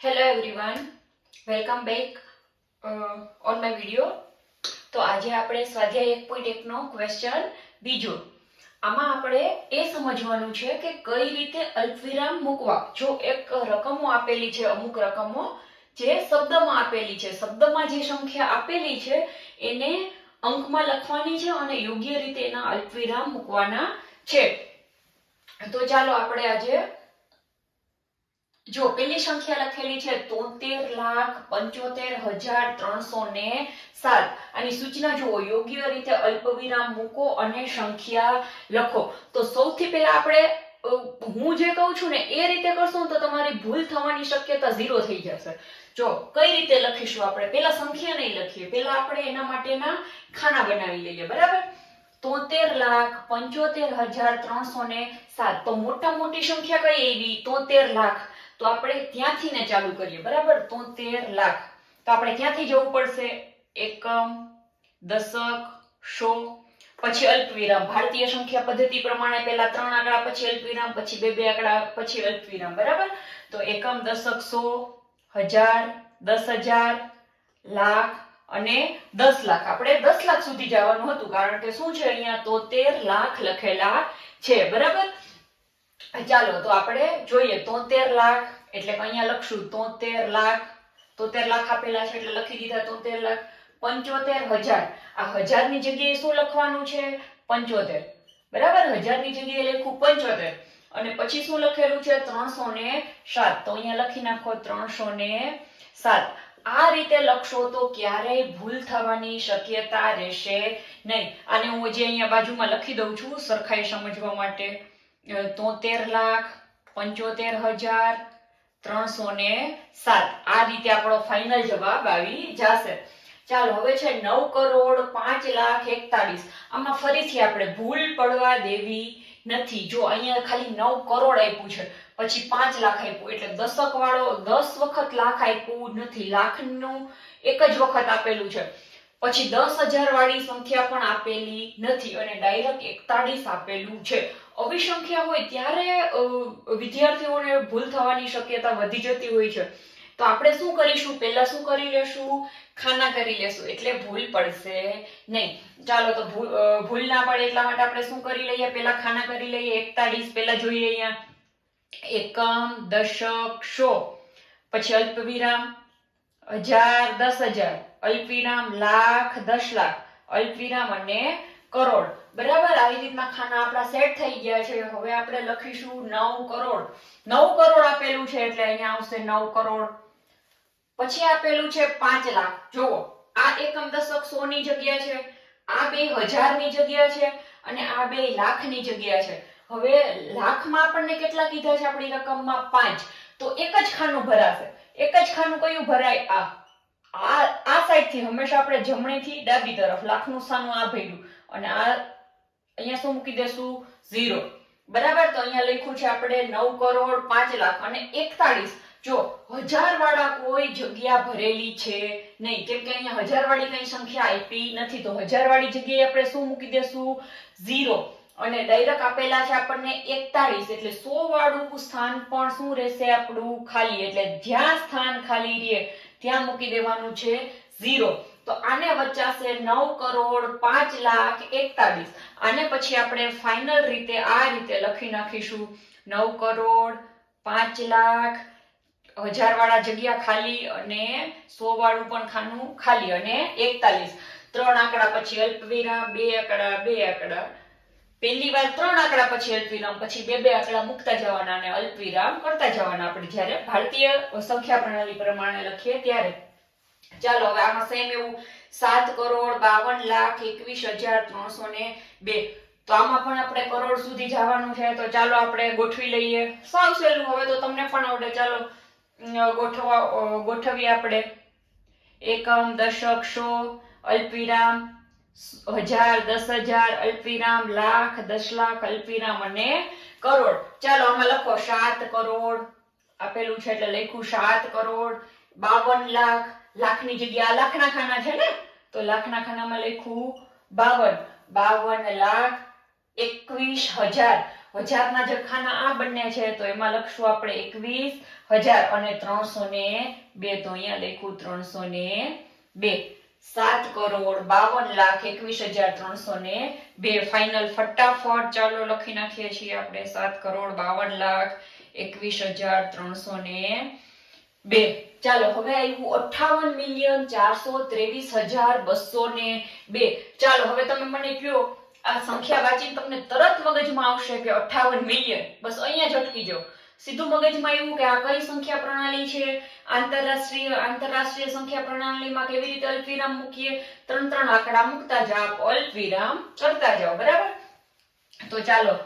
Hello everyone, welcome back on my video. તો આજે આપણે સ્વાધ્યાય 1.1 નો ક્વેશ્ચન બીજો. આમાં આપણે એ સમજવાનું છે કે કઈ રીતે અલ્પવિરામ મૂકવા. જો એક રકમો આપેલી છે, અમુક રકમો જે શબ્દમાં આપેલી છે, શબ્દમાં જે સંખ્યા આપેલી છે એને અંકમાં લખવાની છે અને યોગ્ય રીતે એના અલ્પવિરામ મૂકવાના છે. તો ચાલો આપણે આજે જો પેલી સંખ્યા લખેલી છે 73,75,307. આની સૂચના જુઓ, યોગ્ય રીતે અલ્પવિરામ મૂકો અને સંખ્યા લખો. તો સૌથી પહેલા આપણે હું જે કહું છું ને એ રીતે કરશું તો તમારી ભૂલ થવાની શક્યતા 0 થઈ જશે. જો કઈ રીતે લખીશું આપણે, પહેલા સંખ્યા નહીં લખીએ, પહેલા આપણે એના માટેના ખાના બનાવી લઈએ. બરાબર, 73,75,307. તો મોટા મોટી સંખ્યા કઈ આવી? 73 લાખ. તો આપણે ત્યાંથી ને ચાલુ કરીએ. બરાબર, 73 લાખ. તો આપણે ક્યાંથી જવું પડશે? એકમ, દશક, સો, પછી અલ્પવિરામ. ભારતીય સંખ્યા પદ્ધતિ પ્રમાણે પહેલા 3 આંકડા પછી અલ્પવિરામ, પછી બે આંકડા પછી અલ્પવિરામ. બરાબર, તો એકમ, દશક, સો, હજાર, 10,000, લાખ અને 10 લાખ. આપણે 10 લાખ સુધી જવાનું હતું કારણ કે શું છે, અહીંયા 73 લાખ લખેલા છે. બરાબર, ચાલો તો આપણે જોઈએ. 73 લાખ એટલે અહીંયા લખશું 73 લાખ. 73 લાખ આપેલા છે એટલે લખી દીધા 73 લાખ. 75,000, આ હજારની જગ્યાએ શું લખવાનું છે? 75. બરાબર, હજારની જગ્યાએ લખું 75 અને પછી શું લખેલું છે? 307. તો અહીંયા લખી નાખો 307. આ રીતે લખશો તો ક્યારેય ભૂલ થવાની શક્યતા રહેશે નહીં. આને હું જે અહીંયા બાજુમાં લખી દઉં છું સરખાઈ સમજવા માટે. 73,75,307. આ રીતે આપણો ફાઇનલ જવાબ આવી જશે. ચાલો હવે છે 9,05,41,. આમાં ફરીથી આપણે ભૂલ પડવા દેવી નથી. જો અહીંયા ખાલી 9 કરોડ આપ્યું છે, પછી 5 લાખ આપ્યું, એટલે દશક વાળો 10 વખત લાખ આપ્યું નથી, લાખનું એક જ વખત આપેલું છે. પછી 10,000 વાળી સંખ્યા પણ આપેલી નથી અને ડાયરેક્ટ 41 આપેલું છે. આવી સંખ્યા હોય ત્યારે વિદ્યાર્થીઓને ભૂલ થવાની શક્યતા વધી જતી હોય છે. તો આપણે શું કરીશું? પહેલા શું કરી લેશું? ખાના કરી લેશું, એટલે ભૂલ પડશે નહીં. ચાલો તો ભૂલ ના પડે એટલા માટે આપણે શું કરી લઈએ? પહેલા ખાના કરી લઈએ. 41 પહેલા જોઈએ અહીંયા એકમ, દશક, સો, પછી અલ્પવિરામ 1000, 10,000, અલ્પવિરામ લાખ, 10 લાખ, અલ્પવિરામ અને કરોડ. બરાબર, આવી રીતના ખાના આપણા સેટ થઈ ગયા છે. હવે આપણે લખીશું 9 કરોડ. 9 કરોડ આપેલું છે એટલે અહીંયા આવશે 9 કરોડ. પછી આપેલું છે 5 લાખ. જુઓ, આ એકમ, દશક, 100 ની જગ્યા છે, આ બે 1000 ની જગ્યા છે અને આ બે લાખ ની જગ્યા છે. હવે લાખમાં આપણને કેટલા કીધા છે? આપણી રકમમાં 5. તો એક જ ખાનું ભરાશે. એક જ ખાનું કયું ભરાય? આ સાઈડ થી હંમેશા આપણે જમણી થી ડાબી તરફ લાખનું સ્થાન આ ભર્યું અને આ અહીંયા શું મૂકી દેશું? 0. બરાબર, તો અહીંયા લખ્યું છે આપણે 9 કરોડ 5 લાખ અને 41. જો 1000 વાળા કોઈ જગ્યા ભરેલી છે નહીં, કેમ કે અહીંયા 1000 વાળી કઈ સંખ્યા આપી નથી. તો 1000 વાળી જગ્યાએ આપણે શું મૂકી દેશું? 0. અને ડાયરેક્ટ આપેલા છે આપણને 41, એટલે 100 વાળું સ્થાન પણ શું રહેશે? આપણું ખાલી. એટલે જ્યાં સ્થાન ખાલી રહે ત્યાં મૂકી દેવાનું છે 0. તો આને વચ્ચાશે 9 કરોડ 5 લાખ 41. આને પછી આપણે ફાઇનલ રીતે આ રીતે લખી નાખીશું 9 કરોડ 5 લાખ, 1000 વાળા જગ્યા ખાલી અને 100 વાળું પણ ખાનું ખાલી અને 41. 3 આંકડા પછી અલ્પવિરામ, 2 આંકડા, 2 આંકડા. પહેલી વાર 3 આંકડા પછી અલ્પવિરામ, પછી 2 આંકડા મૂકતા જવાના અને અલ્પવિરામ કરતા જવાના. આપણે જ્યારે ભારતીય સંખ્યા પ્રણાલી પ્રમાણે લખીએ ત્યારે. ચાલો હવે આમાં સેમ એવું 7 કરોડ 52,21,302. તો આમાં પણ આપણે કરોડ સુધી જવાનું છે. તો ચાલો આપણે ગોઠવી લઈએ. સાવ સહેલું, હવે તો તમને પણ આવડે. ચાલો ગોઠવીએ આપણે. એકમ, દશક, સો, અલ્પવિરામ 1000, 10,000, અલ્પવિરામ લાખ, 10 લાખ, અલ્પવિરામ અને કરોડ. ચાલો આમાં લખો 7 કરોડ આપેલું છે એટલે લખ્યું 7 કરોડ 52 લાખ. લાખની જગ્યા લાખના ખાના છે ને, તો લાખના ખાનામાં લખ્યું 52 લાખ 21,000. 1000ના જે ખાના આ બંને છે તો એમાં લખશું આપણે 21,000 અને 302 તો અહીંયા લખ્યું 302 7,52,21,302 ફાઇનલ ફટાફટ ચાલો લખી નાખીએ છીએ આપણે 7,52,21,302 ચાલો હવે આવ્યું 58,423,202 ચાલો હવે તમે મને કયો આ સંખ્યા વાંચીને તમને તરત મગજમાં આવશે કે 58 મિલિયન બસ અહીંયા જ અટકી જાઓ સીધું મગજમાં આવ્યું કે આ કઈ સંખ્યા પ્રણાલી છે આંતરરાષ્ટ્રીય સંખ્યા પ્રણાલીમાં કેવી રીતે અલ્પવિરામ મૂકીએ ત્રણ આંકડા મૂકતા જાઓ અલ્પવિરામ કરતા જાઓ બરાબર તો ચાલો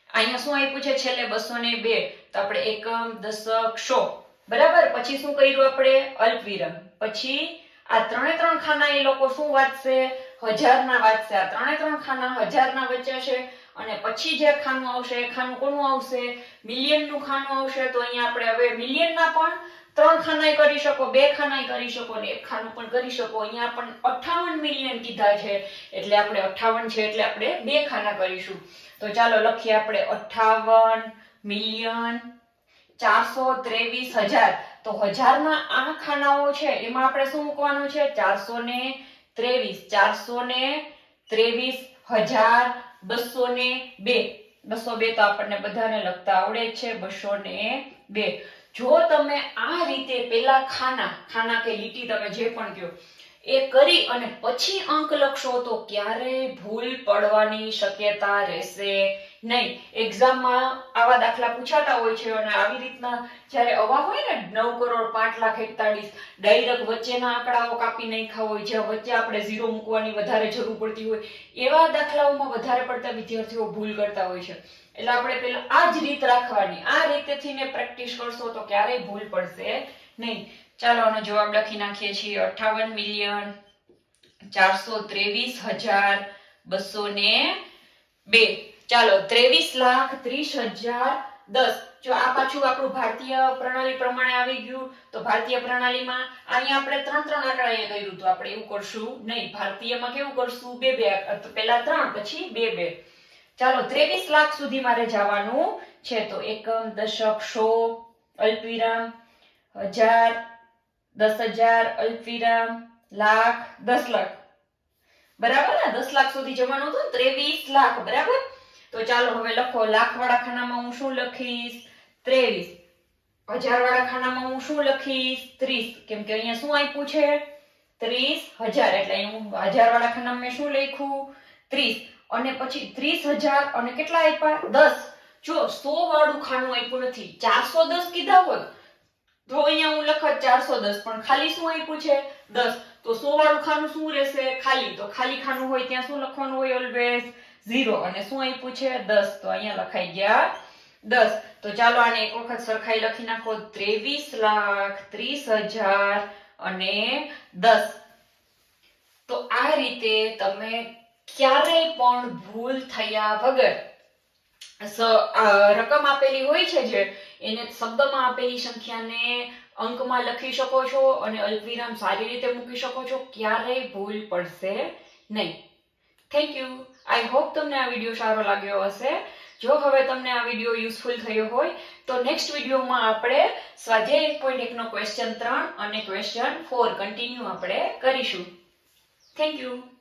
અહીંયા શું આપ્યું છે છેલ્લે 202 તો આપણે એકમ દશક સો બરાબર પછી શું કર્યું આપણે અલ્પવિરામ પછી આ ત્રણ ખાના એ લોકો શું વાંચશે 1000 ના વાંચશે આ ત્રણ ખાના 1000 ના વચ્ચે છે અને પછી જે ખાનું આવશે એ ખાનું કોનું આવશે મિલિયન નું ખાનું આવશે તો અહીંયા આપણે હવે મિલિયન ના પણ 3 ખાનાય કરી શકો 2 ખાનાય કરી શકો અને 1 ખાનું પણ કરી શકો અહીંયા પણ 58 મિલિયન કીધા છે એટલે આપણે 58 છે એટલે આપણે 2 ખાના કરીશું તો ચાલો લખીએ આપણે 58 મિલિયન 423,000 તો 1000 ના આ ખાનાઓ છે એમાં આપણે શું મૂકવાનું છે 423,202 202 તો આપણને બધાને લખતા આવડે જ છે 202 જો તમે આ રીતે પેલા ખાના કે લીટી તમે જે પણ કહો એ કરી અને પછી અંક લખશો તો ક્યારેય ભૂલ પડવાની શક્યતા રહેશે નહીં એક્ઝામમાં આવા દાખલા પૂછાતા હોય છે અને આવી રીતના જ્યારે અવા હોય ને 9,05,41,000 ડાયરેક્ટ વચ્ચેના આંકડાઓ કાપી નાખ્યા હોય જ્યાં વચ્ચે આપણે ઝીરો મૂકવાની વધારે જરૂર પડતી હોય એવા દાખલાઓમાં વધારે પડતા વિદ્યાર્થીઓ ભૂલ કરતા હોય છે એટલે આપણે પેલા આ જ રીત રાખવાની આ રીતેથી ને પ્રેક્ટિસ કરશો તો ક્યારેય ભૂલ પડશે નહીં ચાલો આનો જવાબ લખી નાખીએ છીએ 58,30,202 ચાલો 23,30,010 જો આ પાછું આપણું ભારતીય પ્રણાલી પ્રમાણે આવી ગયું તો ભારતીય પ્રણાલીમાં અહીંયા આપણે ત્રણ આંકડા એ કર્યું તો આપણે એવું કરશું નહીં ભારતીયમાં કેવું કરશું બે પહેલા 3 પછી બે ચાલો 23 લાખ સુધી મારે જવાનું છે તો એકમ દશક સો અલ્પવિરામ 1000 10,000 અલ્પવિરામ લાખ 10 લાખ બરાબર ને 10 લાખ સુધી જવાનું હતું 23 લાખ બરાબર તો ચાલો હવે લખો લાખ વાળા ખાનામાં હું શું લખીશ 23 1000 વાળા ખાનામાં હું શું લખીશ 30 કેમ કે અહીંયા શું આપ્યું છે 30,000 એટલે અહીં હું 1000 વાળા ખાનામાં મેં શું લખ્યું 30 અને પછી 30,000 અને કેટલા આપ્યા 10 જો 100 વાળું ખાનું આપ્યું નથી 410 કીધા હોય તો અહીંયા હું લખત 410 પણ ખાલી શું આપ્યું છે 10 તો 100 વાળું ખાનું શું રહેશે ખાલી તો ખાલી ખાનું હોય ત્યાં શું લખવાનું હોય ઓલવેઝ 0 અને શું આપ્યું છે 10 તો અહીંયા લખાઈ ગયા 10 તો ચાલો આને એક વખત સરખાઈ લખી નાખો 23,30,000 અને 10 તો આ રીતે તમે ક્યારેય પણ ભૂલ થયા વગર રકમ આપેલી હોય છે જે એને શબ્દમાં આપેલી સંખ્યાને અંકમાં લખી શકો છો અને અલ્પવિરામ સારી રીતે મૂકી શકો છો ક્યારેય ભૂલ પડશે નહીં થેન્ક યુ આઈ હોપ તમને આ વિડીયો સારો લાગ્યો હશે જો હવે તમને આ વિડીયો યુઝફુલ થયો હોય તો નેક્સ્ટ વિડીયોમાં આપણે સ્વાધ્યાય 1.1 નો ક્વેશ્ચન 3 અને ક્વેશ્ચન 4 કન્ટિન્યુ આપણે કરીશું થેન્ક યુ